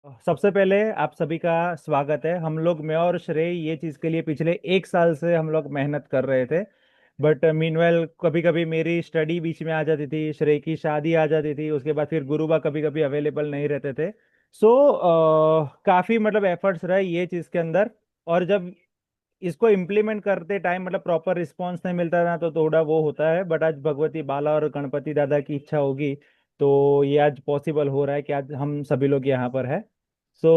सबसे पहले आप सभी का स्वागत है। हम लोग, मैं और श्रेय, ये चीज के लिए पिछले 1 साल से हम लोग मेहनत कर रहे थे। बट मीनवेल कभी कभी मेरी स्टडी बीच में आ जाती थी, श्रेय की शादी आ जाती थी, उसके बाद फिर गुरुबा कभी कभी अवेलेबल नहीं रहते थे। सो काफी मतलब एफर्ट्स रहे ये चीज के अंदर। और जब इसको इम्प्लीमेंट करते टाइम मतलब प्रॉपर रिस्पॉन्स नहीं मिलता था तो थोड़ा वो होता है। बट आज भगवती बाला और गणपति दादा की इच्छा होगी तो ये आज पॉसिबल हो रहा है कि आज हम सभी लोग यहाँ पर है। सो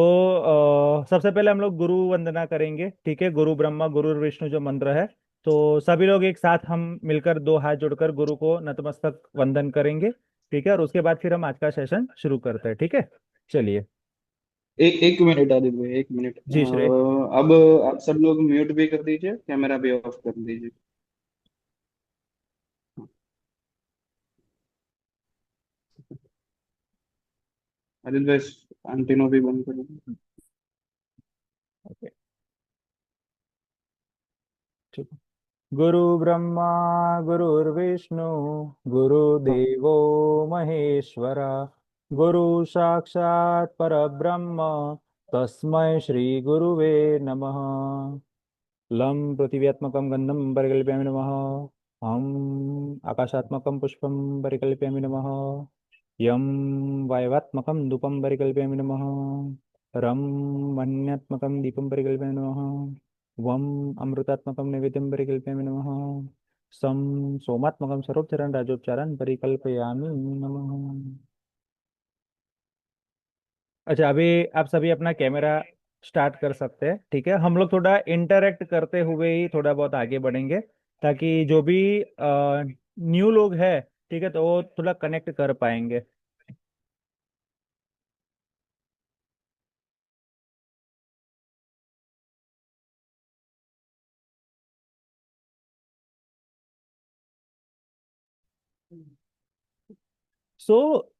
सबसे पहले हम लोग गुरु वंदना करेंगे, ठीक है। गुरु ब्रह्मा गुरु विष्णु जो मंत्र है, तो सभी लोग एक साथ हम मिलकर दो हाथ जोड़कर गुरु को नतमस्तक वंदन करेंगे, ठीक है। और उसके बाद फिर हम आज का सेशन शुरू करते हैं, ठीक है। चलिए। एक एक मिनट आदित्य भाई, एक मिनट। जी श्रेय। अब आप सब लोग म्यूट भी कर दीजिए, कैमरा भी ऑफ कर दीजिए। आदित्य भाई एंटीना भी बंद कर दीजिए। ओके, ठीक। गुरु ब्रह्मा गुरुर्विष्णु हाँ। गुरुदेवो महेश्वर, गुरु साक्षात् परब्रह्म तस्मै श्री गुरुवे नमः। लं पृथिव्यात्मकं गन्धं परिकल्पयामि नमः। हम आकाशात्मकं पुष्पं परिकल्पयामि नमः। यं वायवात्मकं धूपं परिकल्पयामि नमः। रं मन्यात्मकं दीपं परिकल्पयामि नमः। वम अमृतात्मकं नैवेद्यं परिकल्पयामि नमः। सं सोमात्मकं सर्वोपचारं राजोपचारं परिकल्पयामि नमः। अच्छा, अभी आप सभी अपना कैमरा स्टार्ट कर सकते हैं, ठीक है। हम लोग थोड़ा इंटरेक्ट करते हुए ही थोड़ा बहुत आगे बढ़ेंगे ताकि जो भी न्यू लोग हैं, ठीक है, तो वो थोड़ा कनेक्ट कर पाएंगे। सो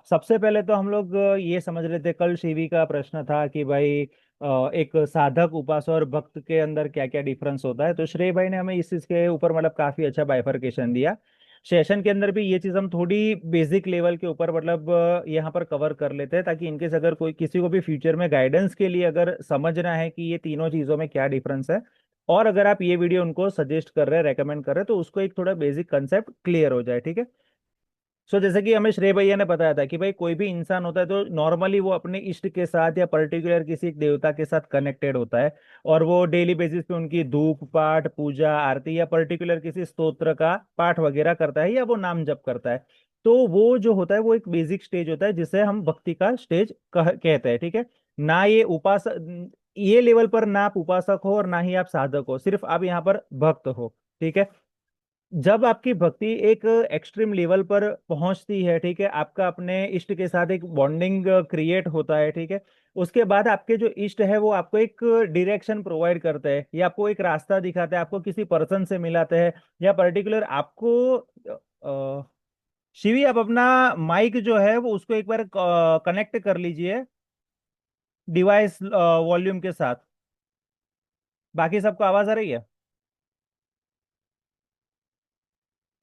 सबसे पहले तो हम लोग ये समझ रहे थे, कल शिवी का प्रश्न था कि भाई एक साधक, उपासक और भक्त के अंदर क्या क्या डिफरेंस होता है। तो श्रेय भाई ने हमें इस चीज के ऊपर मतलब काफी अच्छा बाइफरकेशन दिया। सेशन के अंदर भी ये चीज हम थोड़ी बेसिक लेवल के ऊपर मतलब यहाँ पर कवर कर लेते हैं ताकि इनकेस अगर कोई किसी को भी फ्यूचर में गाइडेंस के लिए अगर समझना है कि ये तीनों चीजों में क्या डिफरेंस है, और अगर आप ये वीडियो उनको सजेस्ट कर रहे हैं, रेकमेंड कर रहे हैं, तो उसको एक थोड़ा बेसिक कंसेप्ट क्लियर हो जाए, ठीक है। सो जैसे कि हमें श्रेय भैया ने बताया था कि भाई कोई भी इंसान होता है तो नॉर्मली वो अपने इष्ट के साथ या पर्टिकुलर किसी एक देवता के साथ कनेक्टेड होता है। और वो डेली बेसिस पे उनकी धूप पाठ पूजा आरती या पर्टिकुलर किसी स्तोत्र का पाठ वगैरह करता है या वो नाम जप करता है। तो वो जो होता है वो एक बेसिक स्टेज होता है जिसे हम भक्ति का स्टेज कहते हैं, ठीक है। ना ये उपासक, ये लेवल पर ना आप उपासक हो और ना ही आप साधक हो, सिर्फ आप यहाँ पर भक्त हो, ठीक है। जब आपकी भक्ति एक एक्सट्रीम लेवल पर पहुंचती है, ठीक है, आपका अपने इष्ट के साथ एक बॉन्डिंग क्रिएट होता है, ठीक है। उसके बाद आपके जो इष्ट है वो आपको एक डायरेक्शन प्रोवाइड करते हैं या आपको एक रास्ता दिखाते हैं, आपको किसी पर्सन से मिलाते हैं या पर्टिकुलर आपको शिवी, आप अपना माइक जो है वो उसको एक बार कनेक्ट कर लीजिए डिवाइस वॉल्यूम के साथ। बाकी सबको आवाज आ रही है?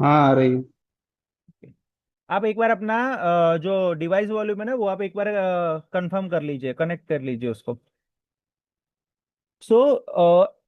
हाँ, आ रही है। आप एक बार अपना जो डिवाइस वॉल्यूम है ना वो आप एक बार कंफर्म कर लीजिए, कनेक्ट कर लीजिए उसको। सो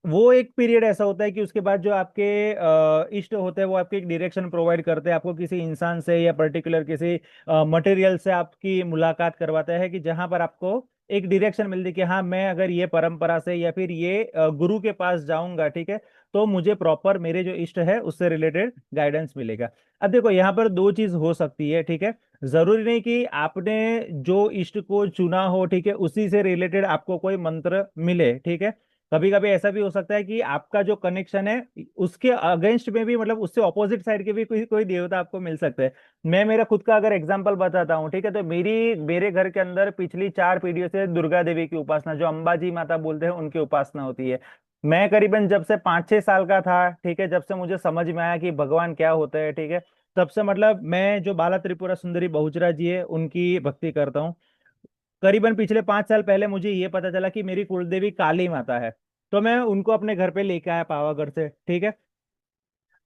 वो एक पीरियड ऐसा होता है कि उसके बाद जो आपके इष्ट होते हैं वो आपको एक डायरेक्शन प्रोवाइड करते हैं, आपको किसी इंसान से या पर्टिकुलर किसी मटेरियल से आपकी मुलाकात करवाता है कि जहां पर आपको एक डायरेक्शन मिलती है कि हाँ, मैं अगर ये परंपरा से या फिर ये गुरु के पास जाऊंगा, ठीक है, तो मुझे प्रॉपर मेरे जो इष्ट है उससे रिलेटेड गाइडेंस मिलेगा। अब देखो यहाँ पर दो चीज हो सकती है, ठीक है। जरूरी नहीं कि आपने जो इष्ट को चुना हो, ठीक है, उसी से रिलेटेड आपको कोई मंत्र मिले, ठीक है। कभी कभी ऐसा भी हो सकता है कि आपका जो कनेक्शन है उसके अगेंस्ट में भी मतलब उससे ऑपोजिट साइड के भी कोई कोई देवता आपको मिल सकते हैं। मैं मेरा खुद का अगर एग्जांपल बताता हूँ, ठीक है, तो मेरे घर के अंदर पिछली 4 पीढ़ियों से दुर्गा देवी की उपासना, जो अंबाजी माता बोलते हैं, उनकी उपासना होती है। मैं करीबन जब से 5-6 साल का था, ठीक है, जब से मुझे समझ में आया कि भगवान क्या होता है, ठीक है, तब से मतलब मैं जो बाला त्रिपुरा सुंदरी बहुचरा जी है उनकी भक्ति करता हूँ। करीबन पिछले 5 साल पहले मुझे ये पता चला कि मेरी कुलदेवी काली माता है, तो मैं उनको अपने घर पे लेके आया पावागढ़ से, ठीक है।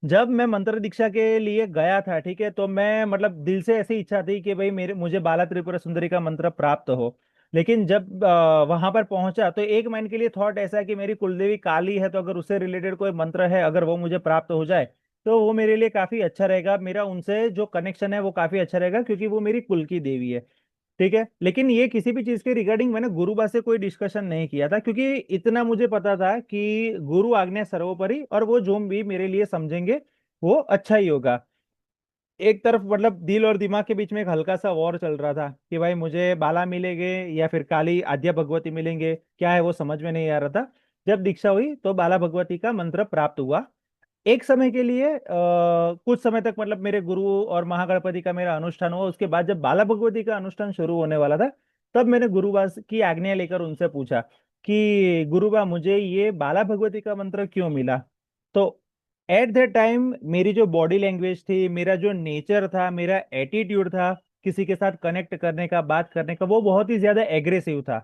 जब मैं मंत्र दीक्षा के लिए गया था, ठीक है, तो मैं मतलब दिल से ऐसी इच्छा थी कि भाई मेरे मुझे बाला त्रिपुरा सुंदरी का मंत्र प्राप्त हो। लेकिन जब वहां पर पहुंचा तो एक माइंड के लिए थॉट ऐसा है कि मेरी कुलदेवी काली है, तो अगर उससे रिलेटेड कोई मंत्र है, अगर वो मुझे प्राप्त हो जाए तो वो मेरे लिए काफी अच्छा रहेगा, मेरा उनसे जो कनेक्शन है वो काफी अच्छा रहेगा, क्योंकि वो मेरी कुल की देवी है। ठीक है, लेकिन ये किसी भी चीज के रिगार्डिंग मैंने गुरुबा से कोई डिस्कशन नहीं किया था, क्योंकि इतना मुझे पता था कि गुरु आज्ञा सर्वोपरि, और वो जो भी मेरे लिए समझेंगे वो अच्छा ही होगा। एक तरफ मतलब दिल और दिमाग के बीच में एक हल्का सा वॉर चल रहा था कि भाई मुझे बाला मिलेंगे या फिर काली आद्या भगवती मिलेंगे, क्या है वो समझ में नहीं आ रहा था। जब दीक्षा हुई तो बाला भगवती का मंत्र प्राप्त हुआ। एक समय के लिए कुछ समय तक मतलब मेरे गुरु और महागणपति का मेरा अनुष्ठान हुआ। उसके बाद जब बाला भगवती का अनुष्ठान शुरू होने वाला था, तब मैंने गुरुबा की आज्ञा लेकर उनसे पूछा कि गुरुबा मुझे ये बाला भगवती का मंत्र क्यों मिला। तो एट दैट टाइम मेरी जो बॉडी लैंग्वेज थी, मेरा जो नेचर था, मेरा एटीट्यूड था किसी के साथ कनेक्ट करने का, बात करने का, वो बहुत ही ज्यादा एग्रेसिव था।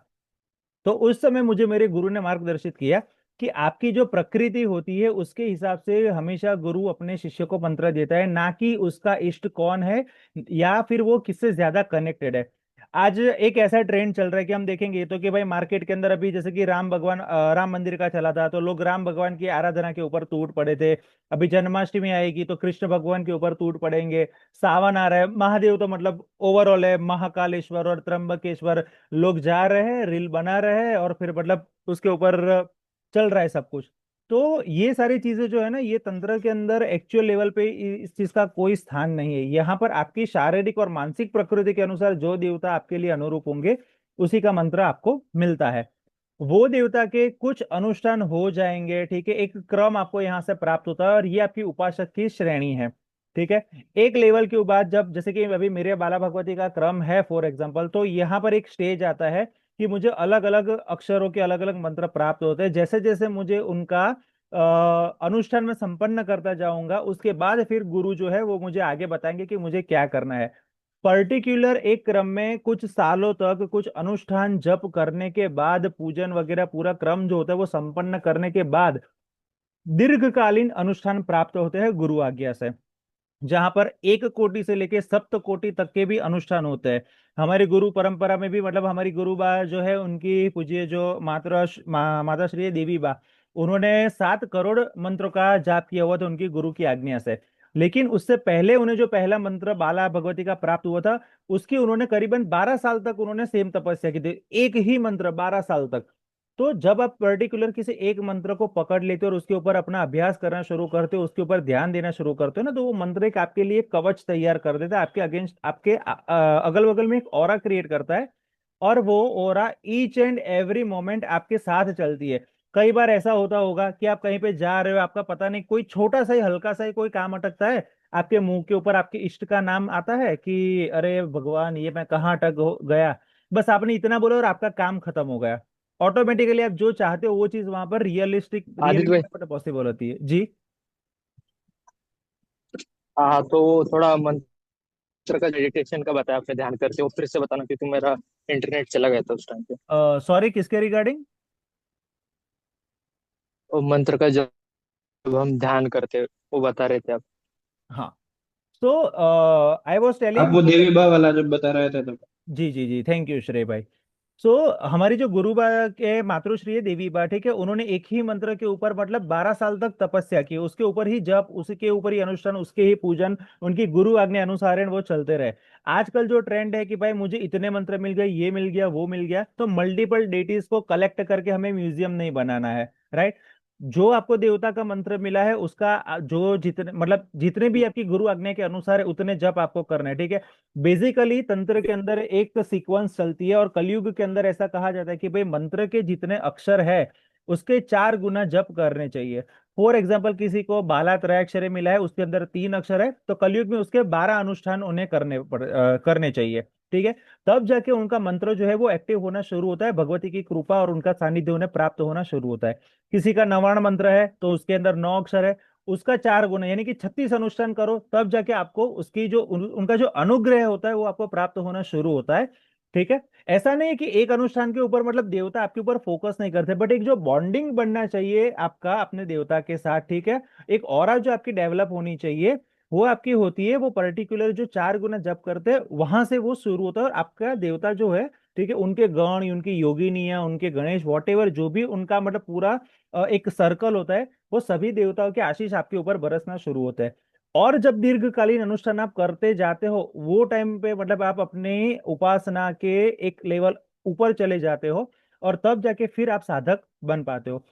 तो उस समय मुझे मेरे गुरु ने मार्गदर्शित किया कि आपकी जो प्रकृति होती है उसके हिसाब से हमेशा गुरु अपने शिष्य को मंत्र देता है, ना कि उसका इष्ट कौन है या फिर वो किससे ज्यादा कनेक्टेड है। आज एक ऐसा ट्रेंड चल रहा है कि हम देखेंगे तो कि भाई मार्केट के अंदर अभी जैसे कि राम भगवान, राम मंदिर का चला था तो लोग राम भगवान की आराधना के ऊपर टूट पड़े थे। अभी जन्माष्टमी आएगी तो कृष्ण भगवान के ऊपर टूट पड़ेंगे। सावन आ रहा है, महादेव तो मतलब ओवरऑल है, महाकालेश्वर और त्र्यंबकेश्वर, लोग जा रहे हैं, रील बना रहे हैं और फिर मतलब उसके ऊपर चल रहा है सब कुछ। तो ये सारी चीजें जो है ना, ये तंत्र के अंदर एक्चुअल लेवल पे इस चीज का कोई स्थान नहीं है। यहाँ पर आपकी शारीरिक और मानसिक प्रकृति के अनुसार जो देवता आपके लिए अनुरूप होंगे उसी का मंत्र आपको मिलता है। वो देवता के कुछ अनुष्ठान हो जाएंगे, ठीक है, एक क्रम आपको यहाँ से प्राप्त होता है और ये आपकी उपासक की श्रेणी है। ठीक है, एक लेवल के बाद जब जैसे कि अभी मेरे बाला भगवती का क्रम है फॉर एग्जांपल, तो यहाँ पर एक स्टेज आता है कि मुझे अलग अलग अक्षरों के अलग अलग मंत्र प्राप्त होते हैं। जैसे जैसे मुझे उनका अनुष्ठान में संपन्न करता जाऊंगा, उसके बाद फिर गुरु जो है वो मुझे आगे बताएंगे कि मुझे क्या करना है। पर्टिकुलर एक क्रम में कुछ सालों तक कुछ अनुष्ठान जप करने के बाद, पूजन वगैरह पूरा क्रम जो होता है वो संपन्न करने के बाद दीर्घकालीन अनुष्ठान प्राप्त होते हैं गुरु आज्ञा से, जहां पर एक कोटि से लेके सप्त कोटि तक के भी अनुष्ठान होते हैं। हमारी गुरु परंपरा में भी मतलब हमारी गुरु बा जो है उनकी पूज्य जो माता श्री देवी बा, उन्होंने 7 करोड़ मंत्रों का जाप किया हुआ था उनकी गुरु की आज्ञा से। लेकिन उससे पहले उन्हें जो पहला मंत्र बाला भगवती का प्राप्त हुआ था, उसकी उन्होंने करीबन 12 साल तक उन्होंने सेम तपस्या की थी, एक ही मंत्र 12 साल तक। तो जब आप पर्टिकुलर किसी एक मंत्र को पकड़ लेते हो और उसके ऊपर अपना अभ्यास करना शुरू करते हो, उसके ऊपर ध्यान देना शुरू करते हो ना, तो वो मंत्र एक आपके लिए कवच तैयार कर देता है, आपके अगेंस्ट, आपके अगल बगल में एक ऑरा क्रिएट करता है। और वो ओरा ईच एंड एवरी मोमेंट आपके साथ चलती है। कई बार ऐसा होता होगा कि आप कहीं पे जा रहे हो, आपका पता नहीं कोई छोटा सा ही हल्का सा ही कोई काम अटकता है, आपके मुंह के ऊपर आपके इष्ट का नाम आता है कि अरे भगवान ये मैं कहाँ अटक गया। बस आपने इतना बोला और आपका काम खत्म हो गया। ऑटोमेटिकली आप जो चाहते हो वो चीज वहां पर आदित्य भाई। रियलिटी में पॉसिबल होती है जी। हाँ, तो थोड़ा मंत्र का मेडिटेशन का बताया आपने, ध्यान करते हो फिर से बताना, क्योंकि मेरा इंटरनेट चला गया था उस टाइम पे। सॉरी, किसके रिगार्डिंग? वो मंत्र का जब हम ध्यान करते, वो बता रहे थे आप। हाँ, तो आई वॉज आप टेलिंग। वो देवी बा वाला जब बता रहे थे तब। जी जी जी, थैंक यू श्रेय भाई। सो हमारी जो गुरुबा के मातृश्री है देवी बा, ठीक है, उन्होंने एक ही मंत्र के ऊपर मतलब 12 साल तक तपस्या की, उसके ऊपर ही जप, उसके ऊपर ही अनुष्ठान, उसके ही पूजन, उनकी गुरु आज्ञा अनुसार वो चलते रहे। आजकल जो ट्रेंड है कि भाई मुझे इतने मंत्र मिल गए, ये मिल गया, वो मिल गया, तो मल्टीपल डेटीज को कलेक्ट करके हमें म्यूजियम नहीं बनाना है, राइट। जो आपको देवता का मंत्र मिला है उसका जो जितने मतलब जितने भी आपकी गुरु आज्ञा के अनुसार है उतने जप आपको करना है, ठीक है। बेसिकली तंत्र के अंदर एक सीक्वेंस चलती है और कलयुग के अंदर ऐसा कहा जाता है कि भाई मंत्र के जितने अक्षर है उसके 4 गुना जप करने चाहिए। फॉर एग्जाम्पल किसी को बाला त्रयाक्षरी मिला है, उसके अंदर 3 अक्षर है, तो कलयुग में उसके 12 अनुष्ठान उन्हें करने चाहिए, ठीक है। तब जाके उनका मंत्र जो है वो एक्टिव होना शुरू होता है, भगवती की कृपा और उनका सानिध्य उन्हें प्राप्त होना शुरू होता है। किसी का नवाण मंत्र है तो उसके अंदर 9 अक्षर है, उसका 4 गुना यानी कि 36 अनुष्ठान करो, तब जाके आपको उसकी जो उनका जो अनुग्रह होता है वो आपको प्राप्त होना शुरू होता है। ठीक है, ऐसा नहीं है कि एक अनुष्ठान के ऊपर मतलब देवता आपके ऊपर फोकस नहीं करते, बट एक जो बॉन्डिंग बनना चाहिए आपका अपने देवता के साथ, ठीक है, एक ऑरा जो आपकी डेवलप होनी चाहिए वो आपकी होती है, वो पर्टिकुलर जो 4 गुना जप करते हैं वहां से वो शुरू होता है और आपका देवता जो है ठीक है, उनके गण, उनकी योगिनियां, उनके गणेश, वॉट एवर जो भी उनका मतलब पूरा एक सर्कल होता है, वो सभी देवताओं के आशीष आपके ऊपर बरसना शुरू होता है। और जब दीर्घकालीन अनुष्ठान आप करते जाते हो, वो टाइम पे मतलब आप अपने उपासना के एक लेवल ऊपर चले जाते हो, और तब जाके फिर आप साधक बन पाते हो।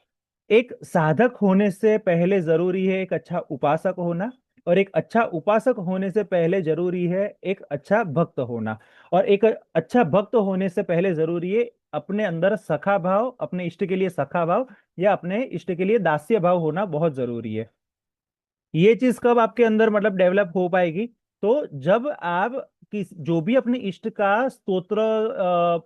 एक साधक होने से पहले जरूरी है एक अच्छा उपासक होना, और एक अच्छा उपासक होने से पहले जरूरी है एक अच्छा भक्त होना, और एक अच्छा भक्त होने से पहले जरूरी है अपने अंदर सखा भाव, अपने इष्ट के लिए सखा भाव या अपने इष्ट के लिए दास्य भाव होना बहुत जरूरी है। ये चीज कब आपके अंदर मतलब डेवलप हो पाएगी? तो जब आप किस जो भी अपने इष्ट का स्तोत्र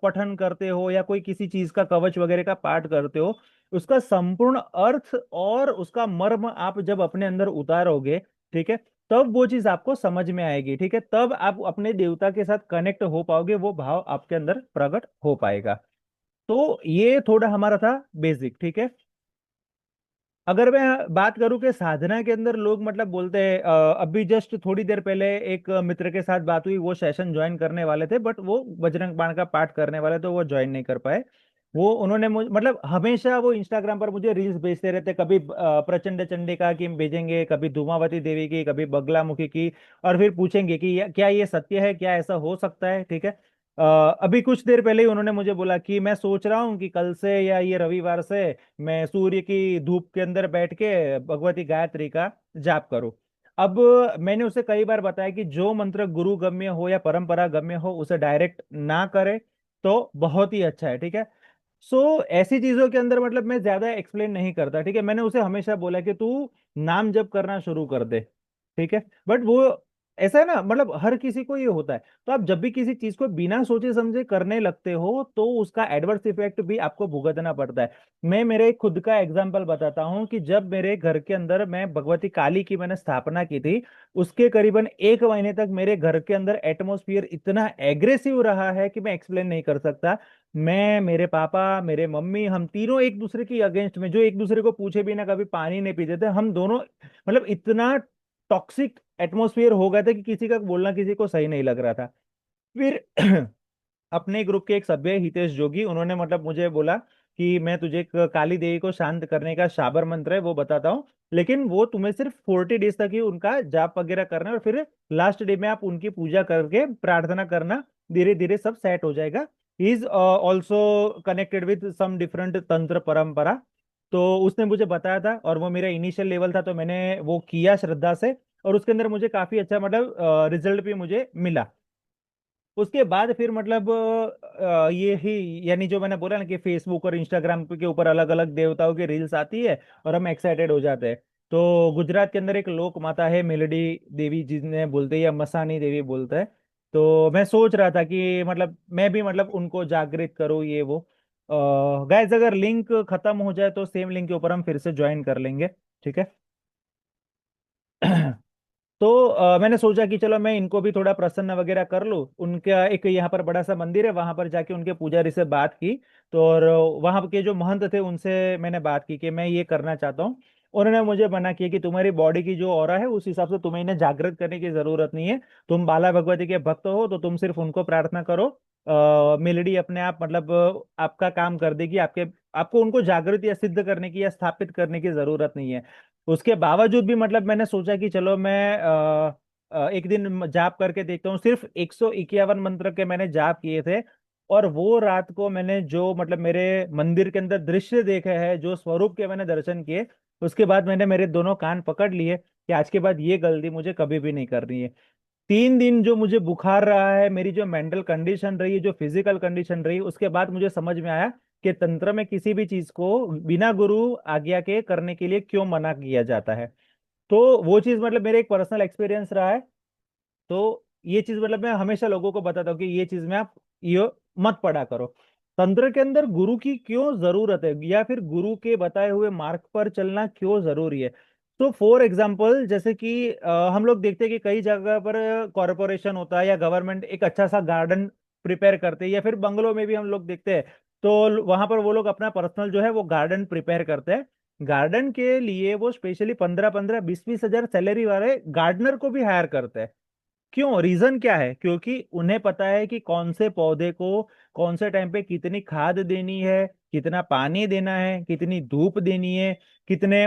पठन करते हो, या कोई किसी चीज का कवच वगैरह का पाठ करते हो, उसका संपूर्ण अर्थ और उसका मर्म आप जब अपने अंदर उतारोगे, ठीक है, तब वो चीज आपको समझ में आएगी। ठीक है, तब आप अपने देवता के साथ कनेक्ट हो पाओगे, वो भाव आपके अंदर प्रकट हो पाएगा। तो ये थोड़ा हमारा था बेसिक। ठीक है, अगर मैं बात करूं कि साधना के अंदर लोग मतलब बोलते हैं, अभी जस्ट थोड़ी देर पहले एक मित्र के साथ बात हुई, वो सेशन ज्वाइन करने वाले थे, बट वो बजरंग बाण का पाठ करने वाले, तो वो ज्वाइन नहीं कर पाए। वो उन्होंने मुझे मतलब हमेशा वो इंस्टाग्राम पर मुझे रील्स भेजते रहते, कभी प्रचंड चंडिका की भेजेंगे, कभी धूमावती देवी की, कभी बगलामुखी की, और फिर पूछेंगे कि क्या ये सत्य है, क्या ऐसा हो सकता है? ठीक है, अभी कुछ देर पहले ही उन्होंने मुझे बोला कि मैं सोच रहा हूँ कि कल से या ये रविवार से मैं सूर्य की धूप के अंदर बैठ के भगवती गायत्री का जाप करूं। अब मैंने उसे कई बार बताया कि जो मंत्र गुरु गम्य हो या परंपरा गम्य हो, उसे डायरेक्ट ना करे तो बहुत ही अच्छा है। ठीक है, सो ऐसी चीजों के अंदर मतलब मैं ज्यादा एक्सप्लेन नहीं करता। ठीक है, मैंने उसे हमेशा बोला कि तू नाम जप करना शुरू कर दे। ठीक है, बट वो ऐसा है ना, मतलब हर किसी को ये होता है। तो आप जब भी किसी चीज को बिना सोचे समझे करने लगते हो, तो उसका एडवर्स इफेक्ट भी आपको भुगतना पड़ता है। मैं मेरे खुद का एग्जांपल बताता हूँ कि जब मेरे घर के अंदर मैं भगवती काली की मैंने स्थापना की थी, उसके करीबन 1 महीने तक मेरे घर के अंदर एटमोस्फियर इतना एग्रेसिव रहा है कि मैं एक्सप्लेन नहीं कर सकता। मैं, मेरे पापा, मेरे मम्मी, हम तीनों एक दूसरे की अगेंस्ट में, जो एक दूसरे को पूछे बिना कभी पानी नहीं पीते थे, हम दोनों मतलब इतना टॉक्सिक एटमोसफियर हो गया था कि किसी का बोलना किसी को सही नहीं लग रहा था। फिर अपने ग्रुप के एक सभ्य हितेश जोगी, उन्होंने मतलब मुझे बोला कि मैं तुझे एक काली देवी को शांत करने का शाबर मंत्र है वो बताता हूँ, लेकिन वो तुम्हें सिर्फ 40 डेज तक ही उनका जाप वगैरह करना है, और फिर लास्ट डे में आप उनकी पूजा करके प्रार्थना करना, धीरे धीरे सब सेट हो जाएगा। He is also connected with some different तंत्र परंपरा। तो उसने मुझे बताया था, और वो मेरा इनिशियल लेवल था, तो मैंने वो किया श्रद्धा से, और उसके अंदर मुझे काफी अच्छा मतलब रिजल्ट भी मुझे मिला। उसके बाद फिर मतलब ये ही, यानी जो मैंने बोला ना कि फेसबुक और इंस्टाग्राम के ऊपर अलग अलग देवताओं की रील्स आती है, और हम एक्साइटेड हो जाते हैं। तो गुजरात के अंदर एक लोक माता है मेलोडी देवी, जिन्हें बोलते हैं या मसानी देवी बोलते हैं। तो मैं सोच रहा था कि मतलब मैं भी मतलब उनको जागृत करूँ, ये वो। गाइस, अगर लिंक खत्म हो जाए तो सेम लिंक के ऊपर हम फिर से ज्वाइन कर लेंगे। ठीक है। तो मैंने सोचा कि चलो मैं इनको भी थोड़ा प्रसन्न वगैरह कर लूँ। उनका एक यहाँ पर बड़ा सा मंदिर है, वहां पर जाके उनके पुजारी से बात की। तो और वहां के जो महंत थे उनसे मैंने बात की कि मैं ये करना चाहता हूँ। उन्होंने मुझे मना किया कि तुम्हारी बॉडी की जो ऑरा है उस हिसाब से तुम्हें इन्हें जागृत करने की जरूरत नहीं है। तुम बाला भगवती के भक्त हो, तो तुम सिर्फ उनको प्रार्थना करो। मेलेडी अपने आप मतलब आपका काम कर देगी, आपके आपको उनको जागृत या सिद्ध करने की या स्थापित करने की जरूरत नहीं है। उसके बावजूद भी मतलब मैंने सोचा कि चलो मैं एक दिन जाप करके देखता हूँ। सिर्फ 151 मंत्र के मैंने जाप किए थे, और वो रात को मैंने जो मतलब मेरे मंदिर के अंदर दृश्य देखे हैं, जो स्वरूप के मैंने दर्शन किए, उसके बाद मैंने मेरे दोनों कान पकड़ लिए कि आज के बाद ये गलती मुझे कभी भी नहीं करनी है। 3 दिन जो मुझे बुखार रहा है, मेरी जो मेंटल कंडीशन रही, जो फिजिकल कंडीशन रही, उसके बाद मुझे समझ में आया कि तंत्र में किसी भी चीज को बिना गुरु आज्ञा के करने के लिए क्यों मना किया जाता है। तो वो चीज मतलब मेरे एक पर्सनल एक्सपीरियंस रहा है। तो ये चीज मतलब मैं हमेशा लोगों को बताता हूँ कि ये चीज में आप ये मत पढ़ा करो। तंत्र के अंदर गुरु की क्यों जरूरत है, या फिर गुरु के बताए हुए मार्ग पर चलना क्यों जरूरी है? तो फॉर एग्जाम्पल, जैसे कि हम लोग देखते हैं कि कई जगह पर कॉरपोरेशन होता है या गवर्नमेंट एक अच्छा सा गार्डन प्रिपेयर करते हैं, या फिर बंगलों में भी हम लोग देखते हैं। तो वहां पर वो लोग अपना पर्सनल जो है वो गार्डन प्रिपेयर करते हैं। गार्डन के लिए वो स्पेशली 15-15 20-20 हजार सैलरी वाले गार्डनर को भी हायर करते हैं। क्यों, रीजन क्या है? क्योंकि उन्हें पता है कि कौन से पौधे को कौन से टाइम पे कितनी खाद देनी है, कितना पानी देना है, कितनी धूप देनी है, कितने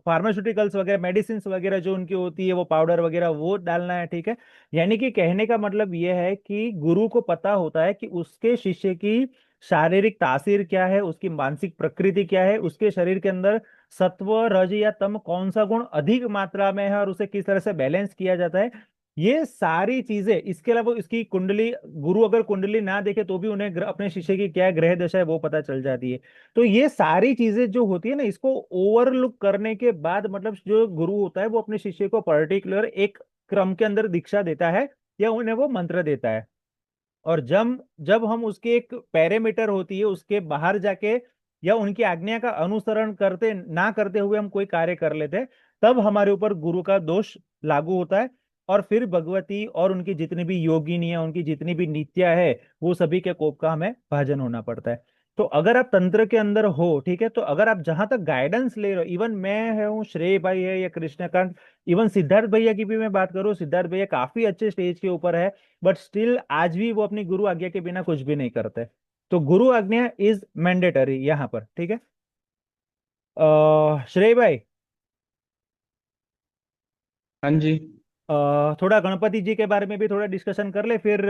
फार्मास्यूटिकल्स वगैरह, मेडिसिन वगैरह जो उनकी होती है, वो पाउडर वगैरह वो डालना है, ठीक है। यानी कि कहने का मतलब ये है कि गुरु को पता होता है कि उसके शिष्य की शारीरिक तासीर क्या है, उसकी मानसिक प्रकृति क्या है, उसके शरीर के अंदर सत्व रज या तम कौन सा गुण अधिक मात्रा में है और उसे किस तरह से बैलेंस किया जाता है। ये सारी चीजें, इसके अलावा इसकी कुंडली, गुरु अगर कुंडली ना देखे तो भी उन्हें अपने शिष्य की क्या ग्रह दशा है वो पता चल जाती है। तो ये सारी चीजें जो होती है ना, इसको ओवरलुक करने के बाद मतलब जो गुरु होता है वो अपने शिष्य को पर्टिकुलर एक क्रम के अंदर दीक्षा देता है या उन्हें वो मंत्र देता है। और जब जब हम उसके एक पैरामीटर होती है उसके बाहर जाके या उनकी आज्ञा का अनुसरण करते ना करते हुए हम कोई कार्य कर लेते हैं, तब हमारे ऊपर गुरु का दोष लागू होता है। और फिर भगवती और उनकी जितनी भी योगिनी है, उनकी जितनी भी नित्या है, वो सभी के कोप का हमें भाजन होना पड़ता है। तो अगर आप तंत्र के अंदर हो, ठीक है, तो अगर आप जहां तक गाइडेंस ले रहे हो, इवन मैं हूँ, श्रेय भाई है या कृष्णकांत, इवन सिद्धार्थ भैया की भी मैं बात करूँ, सिद्धार्थ भैया काफी अच्छे स्टेज के ऊपर है, बट स्टिल आज भी वो अपनी गुरु आज्ञा के बिना कुछ भी नहीं करते। तो गुरु आज्ञा इज मैंडेटरी यहाँ पर, ठीक है। श्रेय भाई, हाँ जी। थोड़ा गणपति जी के बारे में भी थोड़ा डिस्कशन कर ले, फिर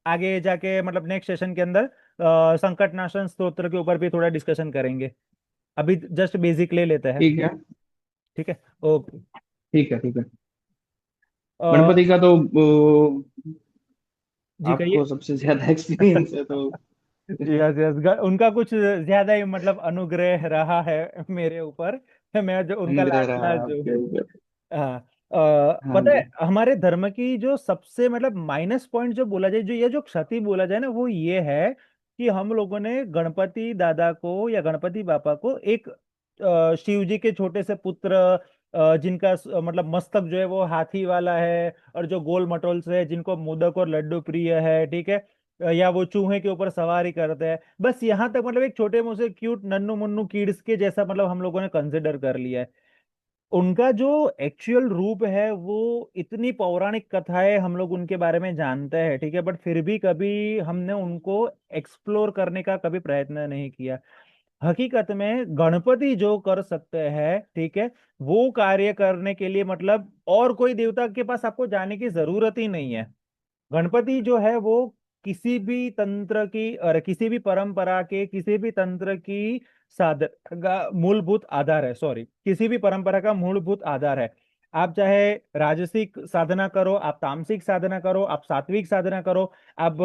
आगे जाके मतलब नेक्स्ट सेशन के अंदर संकट नाशन स्तोत्र के ऊपर भी थोड़ा डिस्कशन करेंगे। अभी जस्ट बेसिक ले लेते हैं, ठीक है। ठीक है। ओके। ठीक है। ठीक है। गणपति का तो जी आपको कहिए। सबसे ज्यादा एक्सपीरियंस है तो। यस यस, उनका कुछ ज्यादा ही मतलब अनुग्रह रहा है मेरे ऊपर। मैं जो उनका अनुग्रह रहा लाडला है जो आपके हूँ। ऊपर। हाँ। हाँ पता है, जी। हमारे धर्म की जो सबसे मतलब माइनस पॉइंट जो बोला जाए, जो ये जो क्षति बोला जाए ना, वो ये है कि हम लोगों ने गणपति दादा को या गणपति बापा को एक शिव जी के छोटे से पुत्र, जिनका मतलब मस्तक जो है वो हाथी वाला है, और जो गोल मटोल से है, जिनको मोदक और लड्डू प्रिय है, ठीक है, या वो चूहे के ऊपर सवारी करते हैं, बस यहाँ तक मतलब एक छोटे मुंह से क्यूट नन्नू मुन्नू किड्स के जैसा मतलब हम लोगों ने कंसिडर कर लिया है। उनका जो एक्चुअल रूप है वो इतनी पौराणिक कथाएं हम लोग उनके बारे में जानते हैं, ठीक है, बट फिर भी कभी हमने उनको एक्सप्लोर करने का कभी प्रयत्न नहीं किया। हकीकत में गणपति जो कर सकते हैं, ठीक है, वो कार्य करने के लिए मतलब और कोई देवता के पास आपको जाने की जरूरत ही नहीं है। गणपति जो है वो किसी भी तंत्र की और किसी भी परंपरा के किसी भी तंत्र की साधन का मूलभूत आधार है, सॉरी, किसी भी परंपरा का मूलभूत आधार है। आप चाहे राजसिक साधना करो, आप तामसिक साधना करो, आप सात्विक साधना करो, आप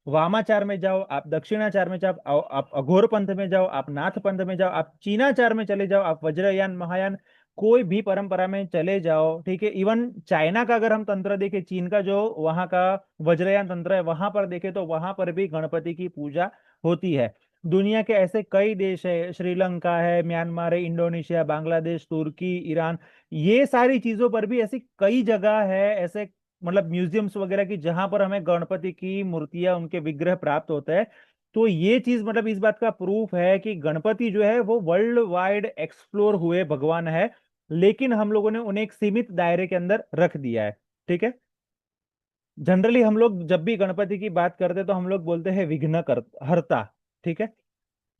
वामाचार में जाओ, आप दक्षिणाचार में जाओ, आप अघोर पंथ में जाओ, आप नाथ पंथ में जाओ, आप चीनाचार में चले जाओ, आप वज्रयान महायान कोई भी परंपरा में चले जाओ, ठीक है। इवन चाइना का अगर हम तंत्र देखें, चीन का जो वहाँ का वज्रयान तंत्र है, वहां पर देखें तो वहां पर भी गणपति की पूजा होती है। दुनिया के ऐसे कई देश है, श्रीलंका है, म्यांमार है, इंडोनेशिया, बांग्लादेश, तुर्की, ईरान, ये सारी चीजों पर भी ऐसी कई जगह है, ऐसे मतलब म्यूजियम्स वगैरह की, जहां पर हमें गणपति की मूर्तियां, उनके विग्रह प्राप्त होते हैं। तो ये चीज मतलब इस बात का प्रूफ है कि गणपति जो है वो वर्ल्ड वाइड एक्सप्लोर हुए भगवान है, लेकिन हम लोगों ने उन्हें एक सीमित दायरे के अंदर रख दिया है, ठीक है। जनरली हम लोग जब भी गणपति की बात करते हैं तो हम लोग बोलते हैं विघ्न कर हरता, ठीक है,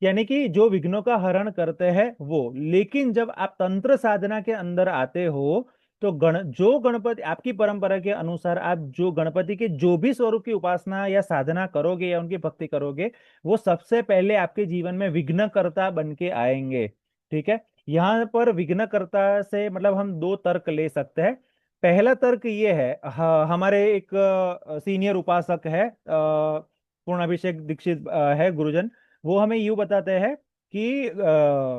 यानी कि जो विघ्नों का हरण करते हैं वो। लेकिन जब आप तंत्र साधना के अंदर आते हो तो जो गणपति आपकी परंपरा के अनुसार आप जो गणपति के जो भी स्वरूप की उपासना या साधना करोगे या उनकी भक्ति करोगे, वो सबसे पहले आपके जीवन में विघ्नकर्ता बन के आएंगे, ठीक है। यहाँ पर विघ्नकर्ता से मतलब हम दो तर्क ले सकते हैं। पहला तर्क ये है, हमारे एक सीनियर उपासक है, पूर्णाभिषेक दीक्षित है गुरुजन, वो हमें यूं बताते हैं कि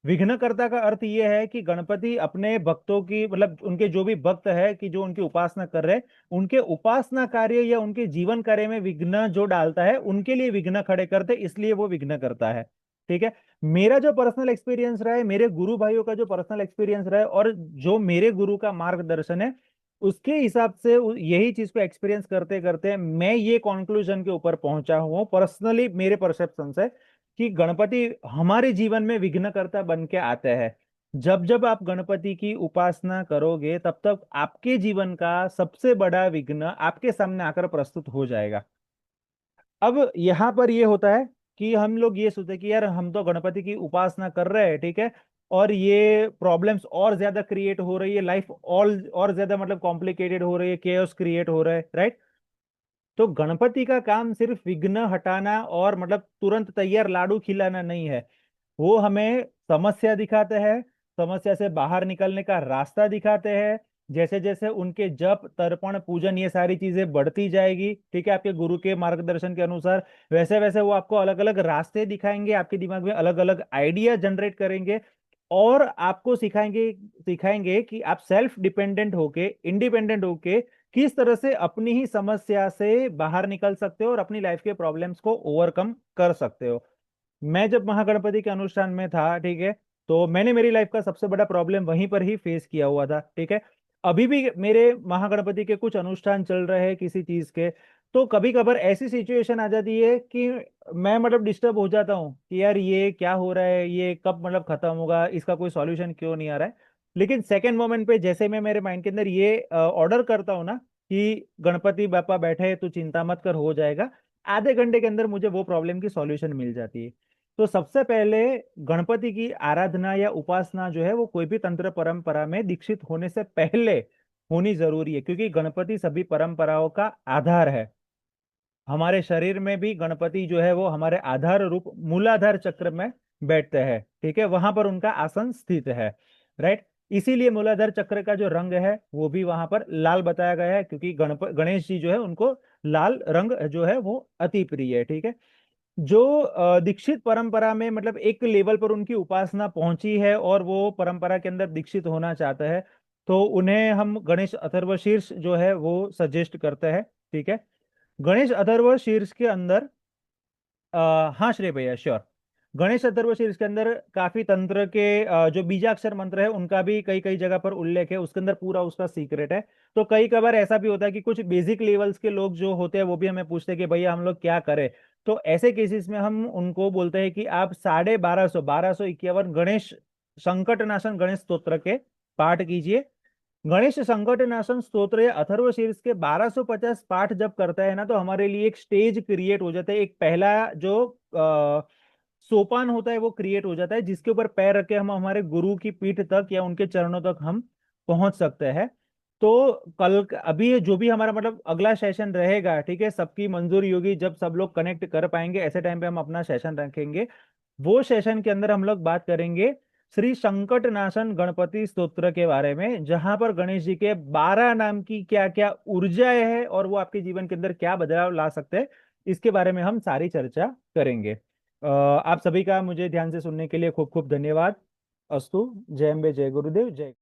विघ्नकर्ता का अर्थ ये है कि गणपति अपने भक्तों की मतलब उनके जो भी भक्त है कि जो उनकी उपासना कर रहे हैं, उनके उपासना कार्य या उनके जीवन कार्य में विघ्न जो डालता है उनके लिए विघ्न खड़े करते, इसलिए वो विघ्न करता है, ठीक है। मेरा जो पर्सनल एक्सपीरियंस रहा है, मेरे गुरु भाइयों का जो पर्सनल एक्सपीरियंस रहा है, और जो मेरे गुरु का मार्गदर्शन है, उसके हिसाब से यही चीज पे एक्सपीरियंस करते करते मैं ये कॉन्क्लूजन के ऊपर पहुंचा हूं पर्सनली, मेरे परसेप्शन से, कि गणपति हमारे जीवन में विघ्नकर्ता बन के आते हैं। जब जब आप गणपति की उपासना करोगे तब तक आपके जीवन का सबसे बड़ा विघ्न आपके सामने आकर प्रस्तुत हो जाएगा। अब यहाँ पर ये होता है कि हम लोग ये सोचते हैं कि यार हम तो गणपति की उपासना कर रहे हैं, ठीक है, और ये प्रॉब्लम्स और ज्यादा क्रिएट हो रही है, लाइफ और ज्यादा मतलब कॉम्प्लिकेटेड हो रही है, केओस क्रिएट हो रहा है, राइट। तो गणपति का काम सिर्फ विघ्न हटाना और मतलब तुरंत तैयार लाडू खिलाना नहीं है। वो हमें समस्या दिखाते हैं, समस्या से बाहर निकलने का रास्ता दिखाते हैं। जैसे जैसे उनके जप तर्पण पूजन ये सारी चीजें बढ़ती जाएगी, ठीक है, आपके गुरु के मार्गदर्शन के अनुसार, वैसे वैसे वो आपको अलग अलग रास्ते दिखाएंगे, आपके दिमाग में अलग अलग आइडिया जनरेट करेंगे, और आपको सिखाएंगे सिखाएंगे कि आप सेल्फ डिपेंडेंट होके, इंडिपेंडेंट होके किस तरह से अपनी ही समस्या से बाहर निकल सकते हो और अपनी लाइफ के प्रॉब्लम्स को ओवरकम कर सकते हो। मैं जब महागणपति के अनुष्ठान में था, ठीक है, तो मैंने मेरी लाइफ का सबसे बड़ा प्रॉब्लम वहीं पर ही फेस किया हुआ था, ठीक है। अभी भी मेरे महागणपति के कुछ अनुष्ठान चल रहे हैं किसी चीज के, तो कभी कभार ऐसी सिचुएशन आ जाती है कि मैं मतलब डिस्टर्ब हो जाता हूँ कि यार ये क्या हो रहा है, ये कब मतलब खत्म होगा, इसका कोई सॉल्यूशन क्यों नहीं आ रहा है। लेकिन सेकेंड मोमेंट पे जैसे मैं मेरे माइंड के अंदर ये ऑर्डर करता हूँ ना कि गणपति बापा बैठे तू चिंता मत कर, हो जाएगा, आधे घंटे के अंदर मुझे वो प्रॉब्लम की सॉल्यूशन मिल जाती है। तो सबसे पहले गणपति की आराधना या उपासना जो है वो कोई भी तंत्र परंपरा में दीक्षित होने से पहले होनी जरूरी है, क्योंकि गणपति सभी परंपराओं का आधार है। हमारे शरीर में भी गणपति जो है वो हमारे आधार रूप मूलाधार चक्र में बैठते हैं, ठीक है, वहां पर उनका आसन स्थित है, राइट। इसीलिए मूलाधार चक्र का जो रंग है वो भी वहां पर लाल बताया गया है, क्योंकि गणेश जी जो है उनको लाल रंग जो है वो अति प्रिय है, ठीक है। जो दीक्षित परंपरा में मतलब एक लेवल पर उनकी उपासना पहुंची है और वो परंपरा के अंदर दीक्षित होना चाहते हैं, तो उन्हें हम गणेश अथर्वशीर्ष जो है वो सजेस्ट करते हैं, ठीक है। गणेश अथर्वशीर्ष के अंदर हाँ श्रेय भैया, श्योर। गणेश चतुर्वेदी इसके अंदर काफी तंत्र के जो बीजाक्षर मंत्र है उनका भी कई कई जगह पर उल्लेख है, उसके अंदर पूरा उसका सीक्रेट है। तो कई कबार ऐसा भी होता है कि कुछ बेसिक लेवल्स के लोग जो होते हैं वो भी हमें पूछते हैं कि भैया हम लोग क्या करें। तो ऐसे केसेस में हम उनको बोलते हैं कि आप 1250 गणेश संकट नाशन गणेश स्तोत्र के पाठ कीजिए। गणेश संकट नाशन स्तोत्र या अथर्वशीर्ष के 1250 पाठ जब करता है ना, तो हमारे लिए एक स्टेज क्रिएट हो जाता है, एक पहला जो सोपान होता है वो क्रिएट हो जाता है, जिसके ऊपर पैर रख के हम हमारे गुरु की पीठ तक या उनके चरणों तक हम पहुंच सकते हैं। तो अभी जो भी हमारा मतलब अगला सेशन रहेगा, ठीक है, सबकी मंजूरी होगी जब सब लोग कनेक्ट कर पाएंगे, ऐसे टाइम पे हम अपना सेशन रखेंगे। वो सेशन के अंदर हम लोग बात करेंगे श्री संकट नाशन गणपति स्तोत्र के बारे में, जहां पर गणेश जी के 12 नाम की क्या क्या ऊर्जाएं हैं और वो आपके जीवन के अंदर क्या बदलाव ला सकते हैं, इसके बारे में हम सारी चर्चा करेंगे। आप सभी का मुझे ध्यान से सुनने के लिए खूब खूब धन्यवाद। अस्तु। जय अम्बे, जय गुरुदेव, जय।